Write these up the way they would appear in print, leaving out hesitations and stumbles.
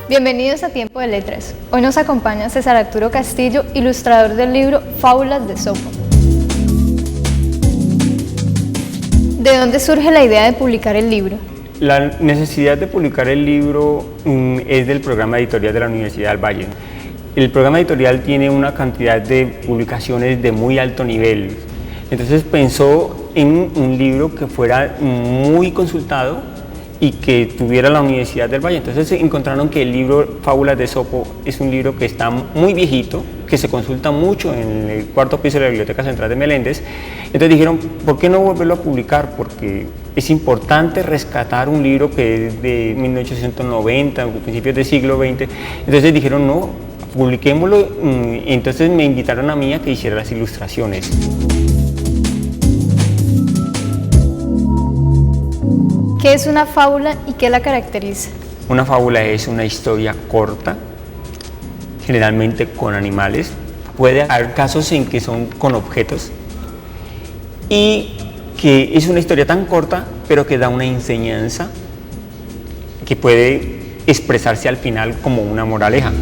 Bienvenidos a Tiempo de Letras. Hoy nos acompaña César Arturo Castillo, ilustrador del libro Fábulas de Esopo. ¿De dónde surge la idea de publicar el libro? La necesidad de publicar el libro es del programa editorial de la Universidad del Valle. El programa editorial tiene una cantidad de publicaciones de muy alto nivel. Entonces pensó en un libro que fuera muy consultado y que tuviera la Universidad del Valle. Entonces encontraron que el libro Fábulas de Esopo es un libro que está muy viejito, que se consulta mucho en el cuarto piso de la Biblioteca Central de Meléndez. Entonces dijeron, ¿por qué no volverlo a publicar? Porque es importante rescatar un libro que es de 1890, principios del siglo XX. Entonces dijeron, no, publiquémoslo. Entonces me invitaron a mí a que hiciera las ilustraciones. ¿Qué es una fábula y qué la caracteriza? Una fábula es una historia corta, generalmente con animales. Puede haber casos en que son con objetos y que es una historia tan corta, pero que da una enseñanza que puede expresarse al final como una moraleja.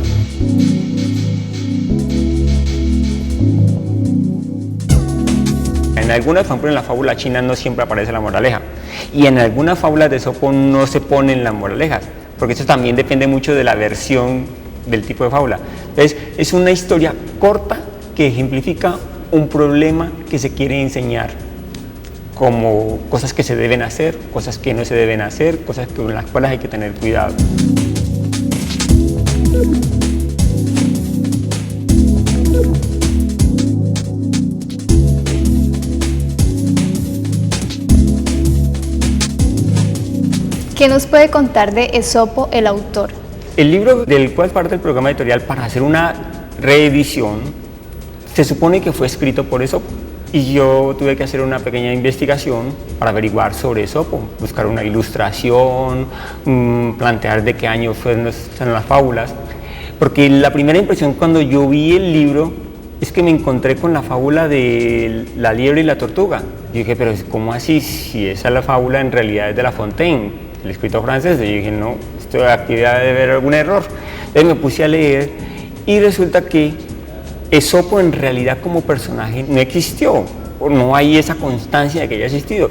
En algunas, por ejemplo, en la fábula china no siempre aparece la moraleja, y en algunas fábulas de Esopo no se ponen las moralejas, porque eso también depende mucho de la versión del tipo de fábula. Entonces, es una historia corta que ejemplifica un problema que se quiere enseñar, como cosas que se deben hacer, cosas que no se deben hacer, cosas con las cuales hay que tener cuidado. ¿Qué nos puede contar de Esopo, el autor? El libro del cual parte el programa editorial para hacer una reedición, se supone que fue escrito por Esopo. Y yo tuve que hacer una pequeña investigación para averiguar sobre Esopo, buscar una ilustración, plantear de qué año fueron las fábulas. Porque la primera impresión cuando yo vi el libro es que me encontré con la fábula de la liebre y la tortuga. Yo dije, pero ¿cómo así? Si esa es la fábula, en realidad es de La Fontaine, el escritor francés. Y yo dije, no, esto aquí debe haber algún error. Entonces me puse a leer y resulta que Esopo en realidad como personaje no existió, no hay esa constancia de que haya existido.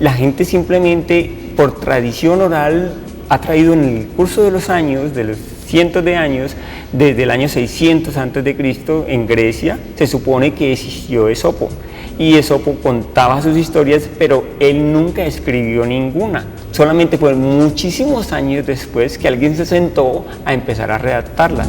La gente simplemente por tradición oral ha traído en el curso de los años, de los cientos de años, desde el año 600 a.C. en Grecia, se supone que existió Esopo. Y Esopo contaba sus historias, pero él nunca escribió ninguna. Solamente fue muchísimos años después que alguien se sentó a empezar a redactarlas.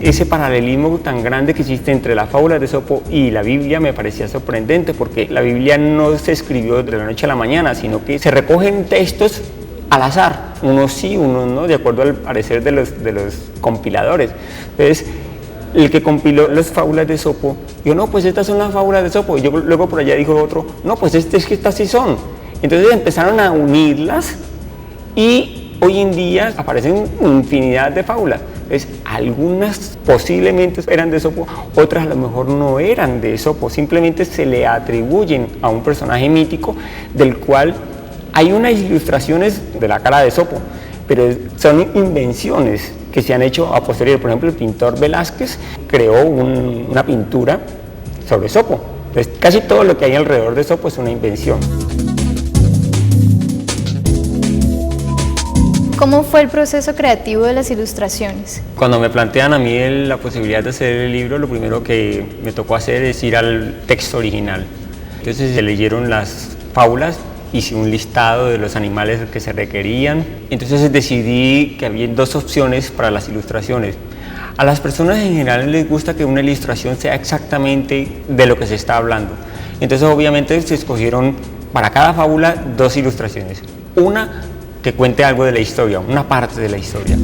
Ese paralelismo tan grande que existe entre las fábulas de Esopo y la Biblia me parecía sorprendente, porque la Biblia no se escribió de la noche a la mañana, sino que se recogen textos al azar, unos sí, unos no, de acuerdo al parecer de los compiladores. Entonces, el que compiló las fábulas de Esopo dijo, no, pues estas son las fábulas de Esopo, y luego por allá dijo otro, no, pues es que estas sí son. Entonces empezaron a unirlas y hoy en día aparecen infinidad de fábulas. Entonces, algunas posiblemente eran de Esopo, otras a lo mejor no eran de Esopo, simplemente se le atribuyen a un personaje mítico del cual hay unas ilustraciones de la cara de Esopo, pero son invenciones que se han hecho a posteriori. Por ejemplo, el pintor Velázquez creó una pintura sobre Esopo. Entonces, casi todo lo que hay alrededor de Esopo es una invención. ¿Cómo fue el proceso creativo de las ilustraciones? Cuando me plantean a mí la posibilidad de hacer el libro, lo primero que me tocó hacer es ir al texto original. Entonces se leyeron las fábulas, hice un listado de los animales que se requerían. Entonces decidí que había dos opciones para las ilustraciones. A las personas en general les gusta que una ilustración sea exactamente de lo que se está hablando. Entonces obviamente se escogieron para cada fábula dos ilustraciones. Una que cuente algo de la historia, una parte de la historia.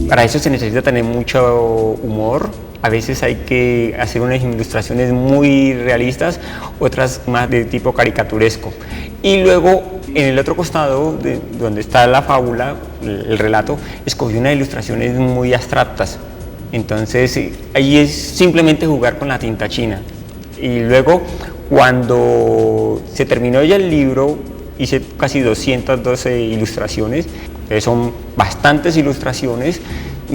Para eso se necesita tener mucho humor. A veces hay que hacer unas ilustraciones muy realistas, otras más de tipo caricaturesco. Y luego, en el otro costado, donde está la fábula, el relato, escogí unas ilustraciones muy abstractas. Entonces, ahí es simplemente jugar con la tinta china. Y luego, cuando se terminó ya el libro, hice casi 212 ilustraciones. Son bastantes ilustraciones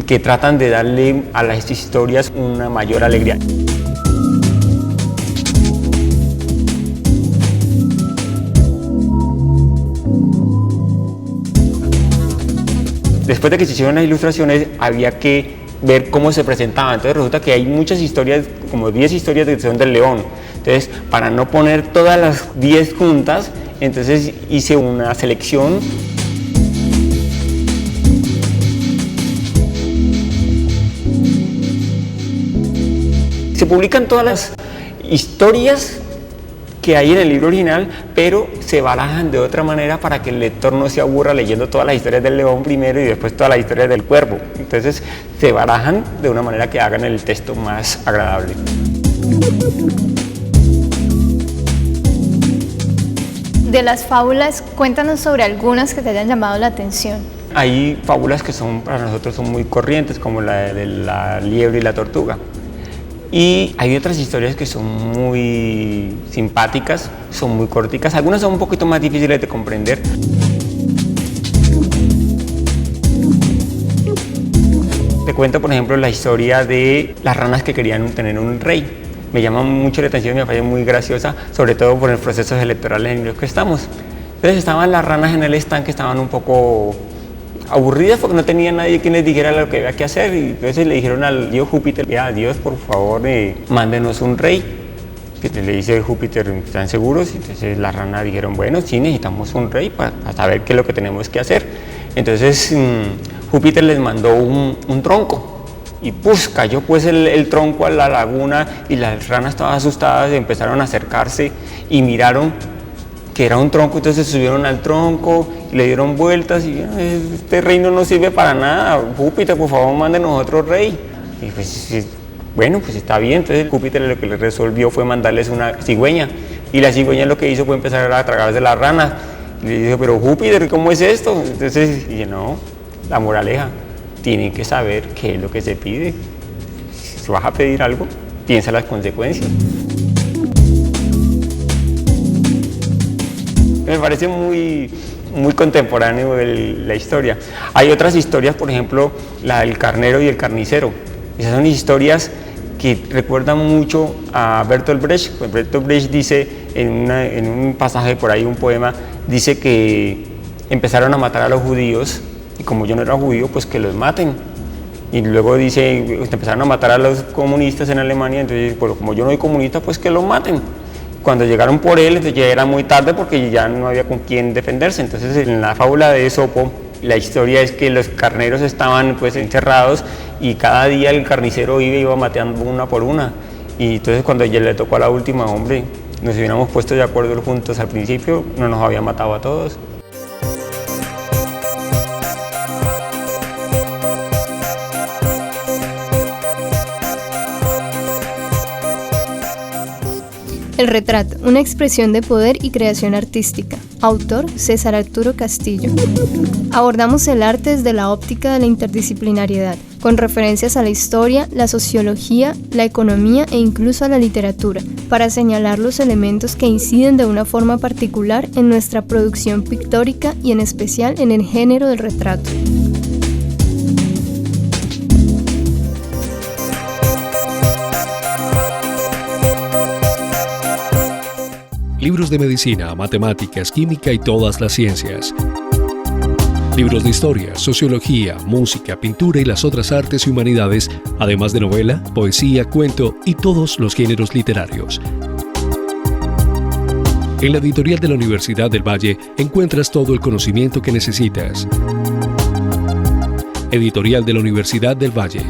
que tratan de darle a las historias una mayor alegría. Después de que se hicieron las ilustraciones, había que ver cómo se presentaban. Entonces resulta que hay muchas historias, como 10 historias de son del león. Entonces, para no poner todas las 10 juntas, entonces hice una selección. Se publican todas las historias que hay en el libro original, pero se barajan de otra manera para que el lector no se aburra leyendo todas las historias del león primero y después todas las historias del cuervo. Entonces se barajan de una manera que hagan el texto más agradable. De las fábulas, cuéntanos sobre algunas que te hayan llamado la atención. Hay fábulas que para nosotros son muy corrientes, como la de la liebre y la tortuga. Y hay otras historias que son muy simpáticas, son muy corticas, algunas son un poquito más difíciles de comprender. Te cuento, por ejemplo, la historia de las ranas que querían tener un rey. Me llama mucho la atención y me parece muy graciosa, sobre todo por los procesos electorales en los que estamos. Entonces estaban las ranas en el estanque, estaban un poco aburridas porque no tenía nadie quien les dijera lo que había que hacer, y entonces le dijeron al dios Júpiter: Dios, por favor, mándenos un rey. Que le dice Júpiter: ¿están seguros? Entonces las ranas dijeron: bueno, sí, necesitamos un rey para saber qué es lo que tenemos que hacer. Entonces Júpiter les mandó un tronco, y pues cayó pues el tronco a la laguna, y las ranas todas asustadas empezaron a acercarse y miraron que era un tronco. Entonces subieron al tronco y le dieron vueltas y: este reino no sirve para nada, Júpiter, por favor, mándenos otro rey. Y pues bueno, pues está bien. Entonces Júpiter lo que le resolvió fue mandarles una cigüeña, y la cigüeña lo que hizo fue empezar a tragarse las ranas. Y le dijo: pero Júpiter, ¿cómo es esto? Entonces dije: no, la moraleja, tienen que saber qué es lo que se pide. Si vas a pedir algo, piensa las consecuencias. Me parece muy contemporáneo la historia. Hay otras historias, por ejemplo, la del carnero y el carnicero. Esas son historias que recuerdan mucho a Bertolt Brecht. Pues Bertolt Brecht dice en un pasaje por ahí, un poema, dice que empezaron a matar a los judíos, y como yo no era judío, pues que los maten. Y luego dice, empezaron a matar a los comunistas en Alemania, entonces pues, como yo no soy comunista, pues que los maten. Cuando llegaron por él, ya era muy tarde porque ya no había con quién defenderse. Entonces en la fábula de Esopo, la historia es que los carneros estaban pues encerrados, y cada día el carnicero iba matando una por una. Y entonces cuando ya le tocó a la última, hombre, nos hubiéramos puesto de acuerdo juntos al principio, no nos había matado a todos. El retrato, una expresión de poder y creación artística. Autor: César Arturo Castillo. Abordamos el arte desde la óptica de la interdisciplinariedad, con referencias a la historia, la sociología, la economía e incluso a la literatura, para señalar los elementos que inciden de una forma particular en nuestra producción pictórica y en especial en el género del retrato. Libros de medicina, matemáticas, química y todas las ciencias. Libros de historia, sociología, música, pintura y las otras artes y humanidades, además de novela, poesía, cuento y todos los géneros literarios. En la editorial de la Universidad del Valle encuentras todo el conocimiento que necesitas. Editorial de la Universidad del Valle.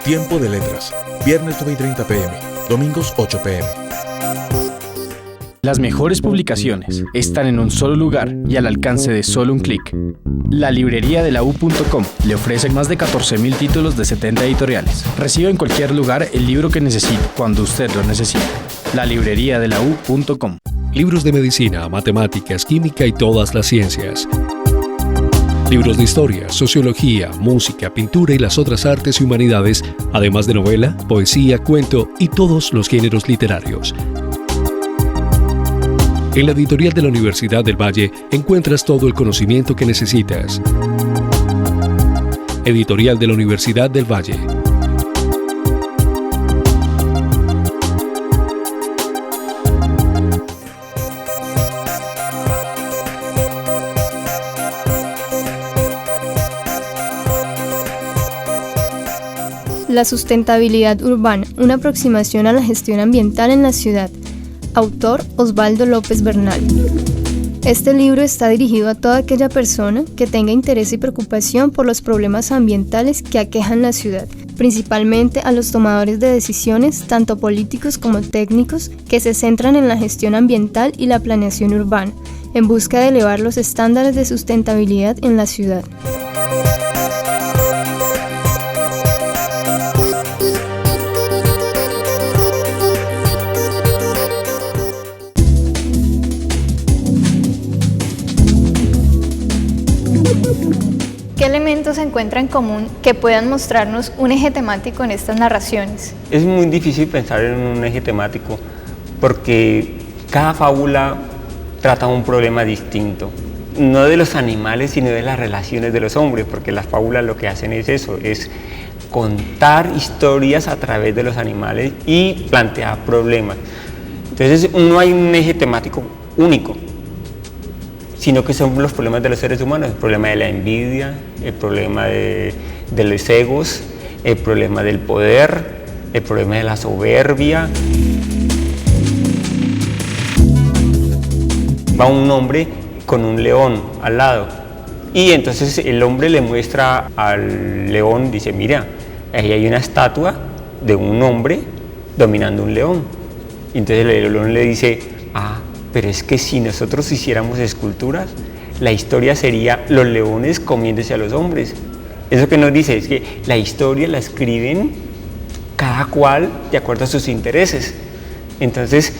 Tiempo de Letras, viernes 9:30 p.m., domingos 8 p.m. Las mejores publicaciones están en un solo lugar y al alcance de solo un clic. La librería de la U.com le ofrece más de 14.000 títulos de 70 editoriales. Recibe en cualquier lugar el libro que necesite, cuando usted lo necesite. La librería de la U.com. Libros de medicina, matemáticas, química y todas las ciencias. Libros de historia, sociología, música, pintura y las otras artes y humanidades, además de novela, poesía, cuento y todos los géneros literarios. En la editorial de la Universidad del Valle encuentras todo el conocimiento que necesitas. Editorial de la Universidad del Valle. La sustentabilidad urbana, una aproximación a la gestión ambiental en la ciudad. Autor Osvaldo López Bernal. Este libro está dirigido a toda aquella persona que tenga interés y preocupación por los problemas ambientales que aquejan la ciudad, principalmente a los tomadores de decisiones, tanto políticos como técnicos, que se centran en la gestión ambiental y la planeación urbana, en busca de elevar los estándares de sustentabilidad en la ciudad. ¿Qué elementos se encuentran en común que puedan mostrarnos un eje temático en estas narraciones? Es muy difícil pensar en un eje temático porque cada fábula trata un problema distinto, no de los animales sino de las relaciones de los hombres, porque las fábulas lo que hacen es eso, es contar historias a través de los animales y plantear problemas. Entonces no hay un eje temático único, sino que son los problemas de los seres humanos, el problema de la envidia, el problema de los egos, el problema del poder, el problema de la soberbia. Va un hombre con un león al lado y entonces el hombre le muestra al león, dice, mira, ahí hay una estatua de un hombre dominando un león. Y entonces el león le dice, pero es que si nosotros hiciéramos esculturas, la historia sería los leones comiéndose a los hombres. Eso que nos dice es que la historia la escriben cada cual de acuerdo a sus intereses. Entonces,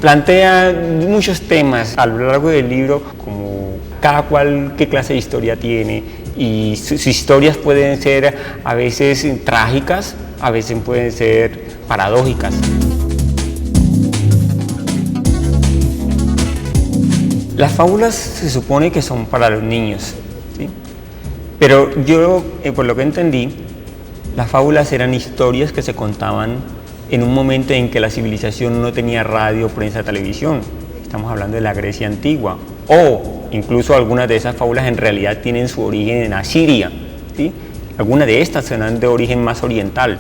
plantea muchos temas a lo largo del libro, como cada cual qué clase de historia tiene, y sus historias pueden ser a veces trágicas, a veces pueden ser paradójicas. Las fábulas se supone que son para los niños, ¿sí? Pero yo, por lo que entendí, las fábulas eran historias que se contaban en un momento en que la civilización no tenía radio, prensa, televisión. Estamos hablando de la Grecia antigua. O incluso algunas de esas fábulas en realidad tienen su origen en Asiria, ¿sí? Algunas de estas serán de origen más oriental.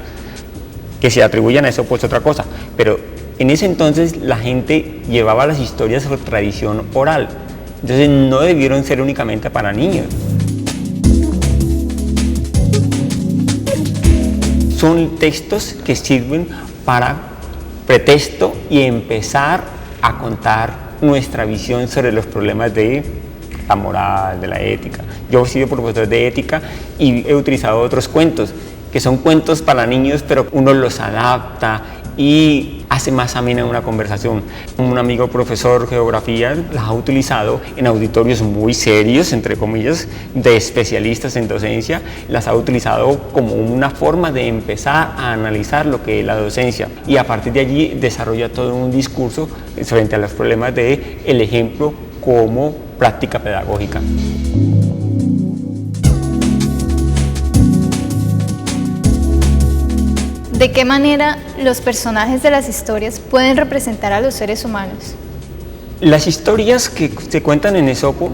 Que se atribuyan a eso, pues otra cosa. Pero en ese entonces la gente llevaba las historias por tradición oral, entonces no debieron ser únicamente para niños. Son textos que sirven para pretexto y empezar a contar nuestra visión sobre los problemas de la moral, de la ética. Yo he sido profesor de ética y he utilizado otros cuentos, que son cuentos para niños, pero uno los adapta y hace más amena una conversación. Un amigo profesor de geografía las ha utilizado en auditorios muy serios, entre comillas, de especialistas en docencia, las ha utilizado como una forma de empezar a analizar lo que es la docencia y a partir de allí desarrolla todo un discurso frente a los problemas de el ejemplo como práctica pedagógica. ¿De qué manera los personajes de las historias pueden representar a los seres humanos? Las historias que se cuentan en Esopo,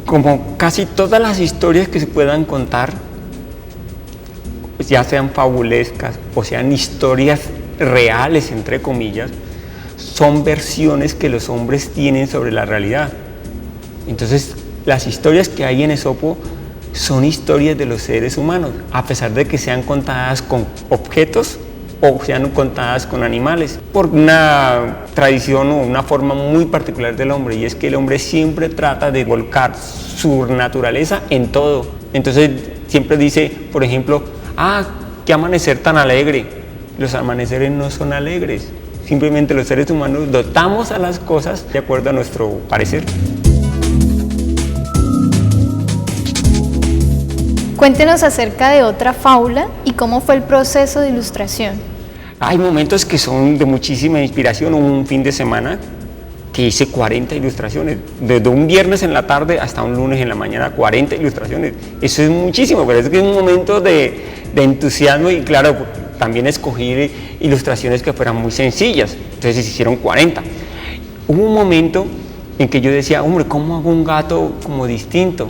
como casi todas las historias que se puedan contar, ya sean fabulescas o sean historias reales, entre comillas, son versiones que los hombres tienen sobre la realidad. Entonces, las historias que hay en Esopo son historias de los seres humanos, a pesar de que sean contadas con objetos o sean contadas con animales, por una tradición o una forma muy particular del hombre, y es que el hombre siempre trata de volcar su naturaleza en todo. Entonces siempre dice, por ejemplo, qué amanecer tan alegre. Los amaneceres no son alegres, simplemente los seres humanos dotamos a las cosas de acuerdo a nuestro parecer. Cuéntenos acerca de otra fábula y cómo fue el proceso de ilustración. Hay momentos que son de muchísima inspiración. Hubo un fin de semana que hice 40 ilustraciones, desde un viernes en la tarde hasta un lunes en la mañana, 40 ilustraciones. Eso es muchísimo, pero es que es un momento de entusiasmo, y claro, también escogí ilustraciones que fueran muy sencillas, entonces se hicieron 40. Hubo un momento en que yo decía, hombre, ¿cómo hago un gato como distinto?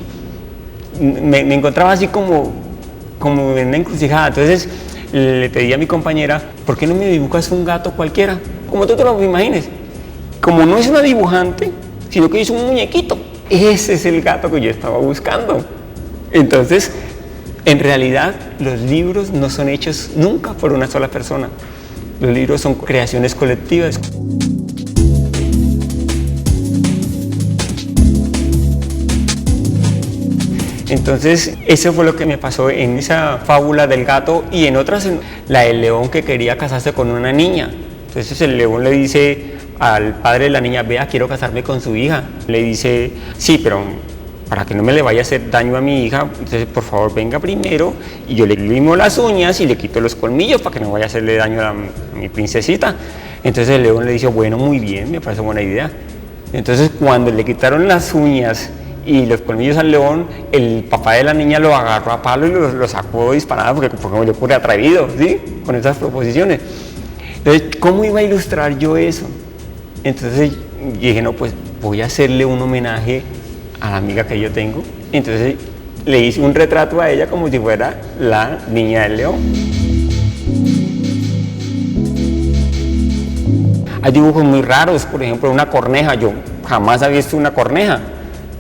Me encontraba así como en una encrucijada. Entonces le pedí a mi compañera, ¿por qué no me dibujas un gato cualquiera? Como tú te lo imagines. Como no es una dibujante, sino que es un muñequito. Ese es el gato que yo estaba buscando. Entonces, en realidad, los libros no son hechos nunca por una sola persona. Los libros son creaciones colectivas. Entonces, eso fue lo que me pasó en esa fábula del gato, y en otras, la del león que quería casarse con una niña. Entonces el león le dice al padre de la niña, vea, quiero casarme con su hija. Le dice, sí, pero para que no me le vaya a hacer daño a mi hija, entonces por favor venga primero y yo le limo las uñas y le quito los colmillos para que no vaya a hacerle daño a mi princesita. Entonces el león le dice, bueno, muy bien, me parece buena idea. Entonces cuando le quitaron las uñas y los colmillos al león, el papá de la niña lo agarró a palo y lo sacó disparado porque le ocurre atrevido, ¿sí? Con esas proposiciones. Entonces, ¿cómo iba a ilustrar yo eso? Entonces dije, no, pues voy a hacerle un homenaje a la amiga que yo tengo. Entonces le hice un retrato a ella como si fuera la niña del león. Hay dibujos muy raros, por ejemplo, una corneja. Yo jamás había visto una corneja.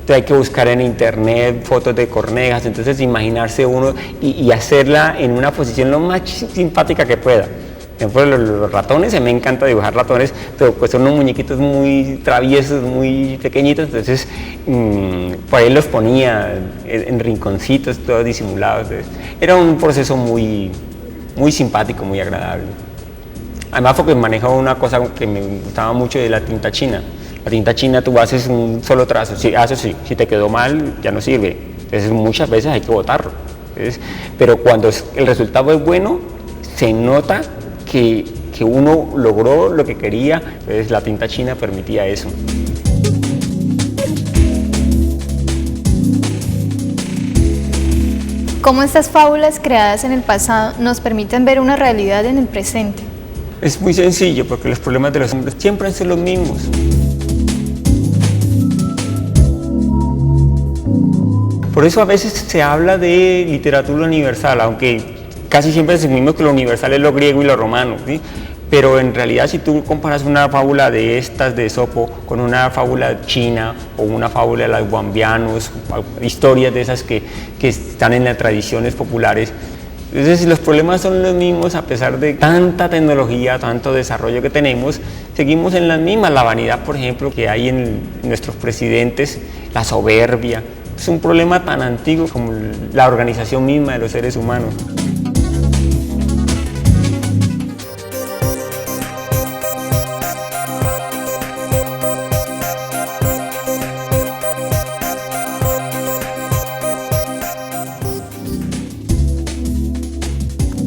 Entonces hay que buscar en internet fotos de cornejas, entonces imaginarse uno y hacerla en una posición lo más simpática que pueda. Por ejemplo, los ratones, me encanta dibujar ratones, pero pues son unos muñequitos muy traviesos, muy pequeñitos, entonces por ahí los ponía en rinconcitos, todos disimulados. Entonces, era un proceso muy, muy simpático, muy agradable. Además porque manejaba una cosa que me gustaba mucho de la tinta china. La tinta china tú haces un solo trazo, si te quedó mal ya no sirve, entonces muchas veces hay que botarlo. Entonces, pero cuando el resultado es bueno, se nota que uno logró lo que quería, entonces la tinta china permitía eso. ¿Cómo estas fábulas creadas en el pasado nos permiten ver una realidad en el presente? Es muy sencillo, porque los problemas de los hombres siempre son los mismos. Por eso a veces se habla de literatura universal, aunque casi siempre decimos que lo universal es lo griego y lo romano, ¿sí? Pero en realidad si tú comparas una fábula de estas de Esopo con una fábula china o una fábula de los guambianos, historias de esas que están en las tradiciones populares, entonces los problemas son los mismos a pesar de tanta tecnología, tanto desarrollo que tenemos, seguimos en las mismas. La vanidad, por ejemplo, que hay en nuestros presidentes, la soberbia. Es un problema tan antiguo como la organización misma de los seres humanos.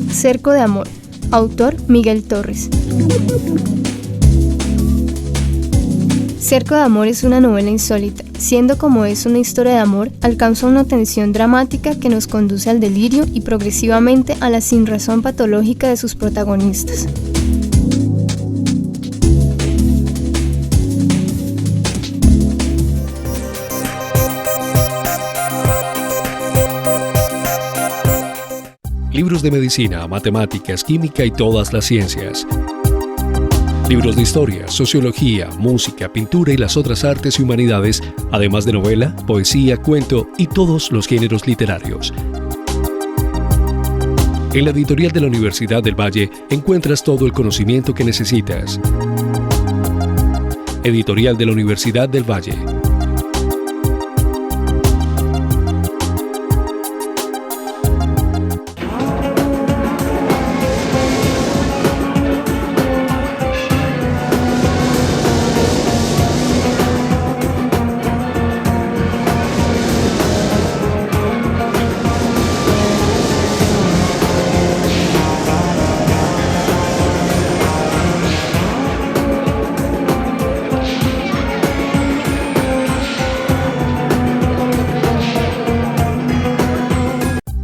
Cerco de amor. Autor Miguel Torres. Cerco de amor es una novela insólita. Siendo como es una historia de amor, alcanza una tensión dramática que nos conduce al delirio y progresivamente a la sinrazón patológica de sus protagonistas. Libros de medicina, matemáticas, química y todas las ciencias. Libros de historia, sociología, música, pintura y las otras artes y humanidades, además de novela, poesía, cuento y todos los géneros literarios. En la editorial de la Universidad del Valle encuentras todo el conocimiento que necesitas. Editorial de la Universidad del Valle.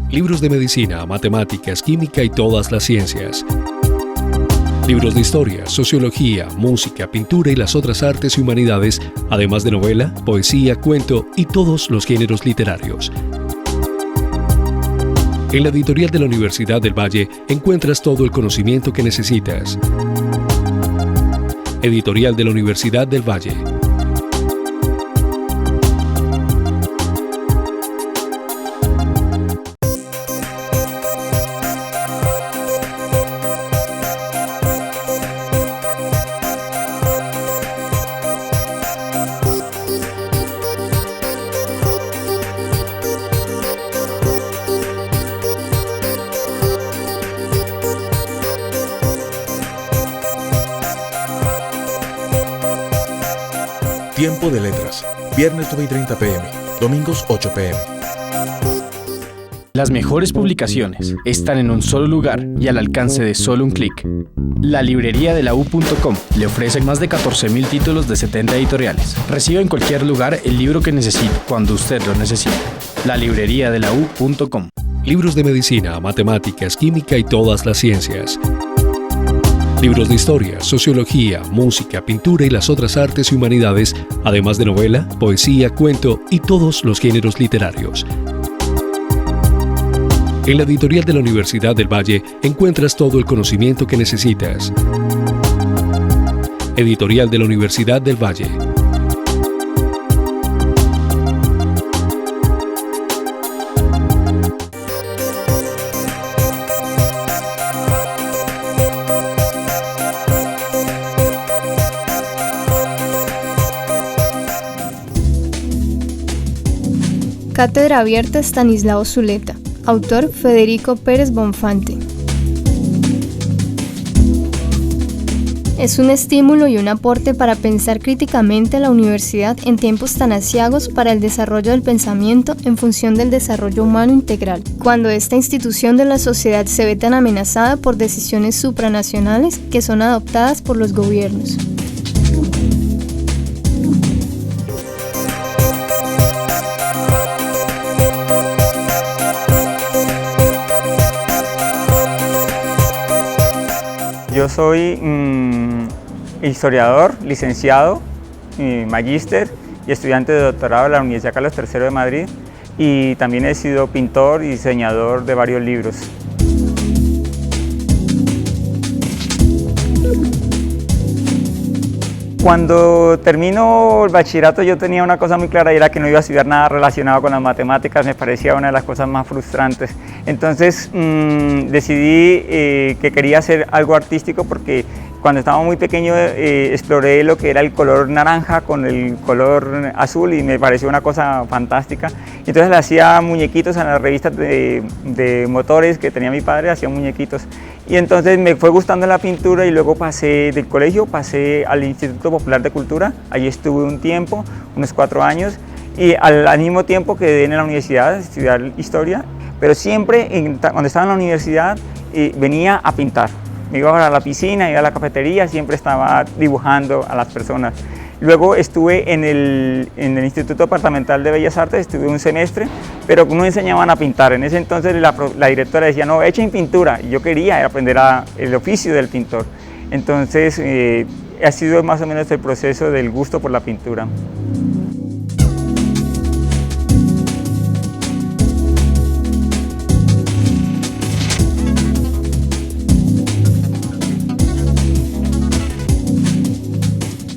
Libros de medicina, matemáticas, química y todas las ciencias. Libros de historia, sociología, música, pintura y las otras artes y humanidades, además de novela, poesía, cuento y todos los géneros literarios. En la editorial de la Universidad del Valle encuentras todo el conocimiento que necesitas. Editorial de la Universidad del Valle. Tiempo de letras. Viernes 9:30 p.m. Domingos 8 p.m. Las mejores publicaciones están en un solo lugar y al alcance de solo un clic. La librería de la U.com le ofrece más de 14.000 títulos de 70 editoriales. Reciba en cualquier lugar el libro que necesite, cuando usted lo necesite. La librería de la U.com. Libros de medicina, matemáticas, química y todas las ciencias. Libros de historia, sociología, música, pintura y las otras artes y humanidades, además de novela, poesía, cuento y todos los géneros literarios. En la editorial de la Universidad del Valle encuentras todo el conocimiento que necesitas. Editorial de la Universidad del Valle. Cátedra Abierta Estanislao Zuleta. Autor Federico Pérez Bonfante. Es un estímulo y un aporte para pensar críticamente la universidad en tiempos tan aciagos para el desarrollo del pensamiento en función del desarrollo humano integral, cuando esta institución de la sociedad se ve tan amenazada por decisiones supranacionales que son adoptadas por los gobiernos. Yo soy historiador, licenciado, magíster y estudiante de doctorado de la Universidad Carlos III de Madrid, y también he sido pintor y diseñador de varios libros. Cuando termino el bachillerato yo tenía una cosa muy clara y era que no iba a estudiar nada relacionado con las matemáticas, me parecía una de las cosas más frustrantes. Entonces decidí que quería hacer algo artístico porque cuando estaba muy pequeño exploré lo que era el color naranja con el color azul y me pareció una cosa fantástica. Entonces le hacía muñequitos en las revistas de motores que tenía mi padre, hacía muñequitos. Y entonces me fue gustando la pintura y luego pasé del colegio, pasé al Instituto Popular de Cultura, allí estuve un tiempo, unos 4 años, y al mismo tiempo quedé en la universidad a estudiar historia, pero siempre cuando estaba en la universidad venía a pintar. Me iba a la piscina, iba a la cafetería, siempre estaba dibujando a las personas. Luego estuve en el Instituto Departamental de Bellas Artes, estuve un semestre, pero no enseñaban a pintar. En ese entonces la directora decía, no, echen pintura, y yo quería aprender el oficio del pintor. Entonces ha sido más o menos el proceso del gusto por la pintura.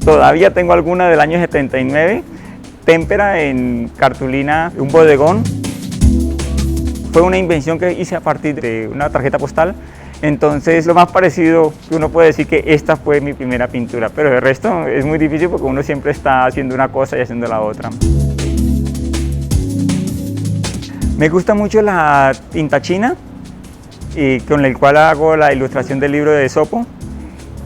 Todavía tengo alguna del año 79, témpera en cartulina, un bodegón. Fue una invención que hice a partir de una tarjeta postal. Entonces, lo más parecido que uno puede decir que esta fue mi primera pintura, pero el resto es muy difícil porque uno siempre está haciendo una cosa y haciendo la otra. Me gusta mucho la tinta china, con el cual hago la ilustración del libro de Esopo,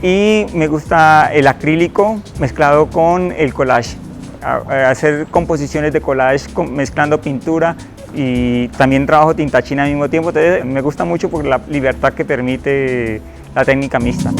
y me gusta el acrílico mezclado con el collage, hacer composiciones de collage mezclando pintura, y también trabajo tinta china al mismo tiempo. Entonces me gusta mucho por la libertad que permite la técnica mixta.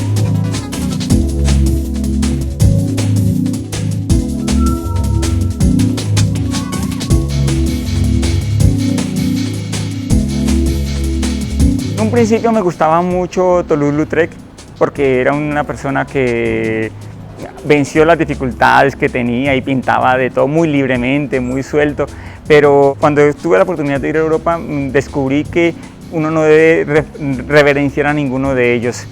En un principio me gustaba mucho Toulouse-Lautrec porque era una persona que venció las dificultades que tenía y pintaba de todo muy libremente, muy suelto. Pero cuando tuve la oportunidad de ir a Europa, descubrí que uno no debe reverenciar a ninguno de ellos.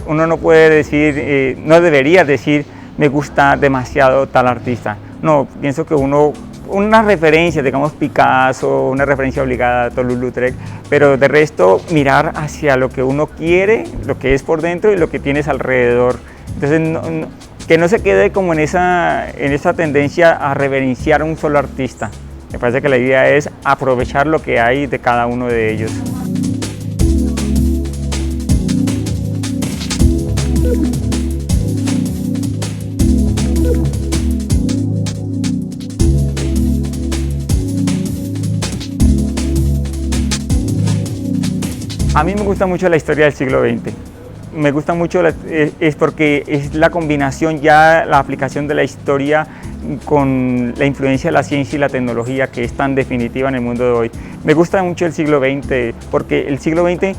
Uno no puede decir, no debería decir, me gusta demasiado tal artista. No, pienso que una referencia, digamos Picasso, una referencia obligada a Toulouse-Lautrec, pero de resto mirar hacia lo que uno quiere, lo que es por dentro y lo que tienes alrededor. Entonces, que no se quede como en esa tendencia a reverenciar a un solo artista. Me parece que la idea es aprovechar lo que hay de cada uno de ellos. A mí me gusta mucho la historia del siglo XX. Me gusta mucho, es porque es la combinación ya, la aplicación de la historia con la influencia de la ciencia y la tecnología que es tan definitiva en el mundo de hoy. Me gusta mucho el siglo XX porque el siglo XX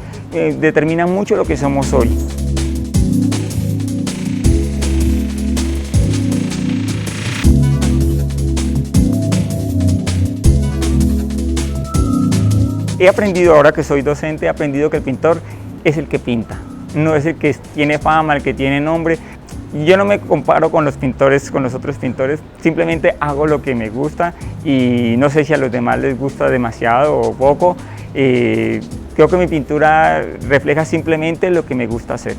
determina mucho lo que somos hoy. He aprendido, ahora que soy docente, he aprendido que el pintor es el que pinta, no es el que tiene fama, el que tiene nombre. Yo no me comparo con los pintores, con los otros pintores, simplemente hago lo que me gusta y no sé si a los demás les gusta demasiado o poco. Creo que mi pintura refleja simplemente lo que me gusta hacer.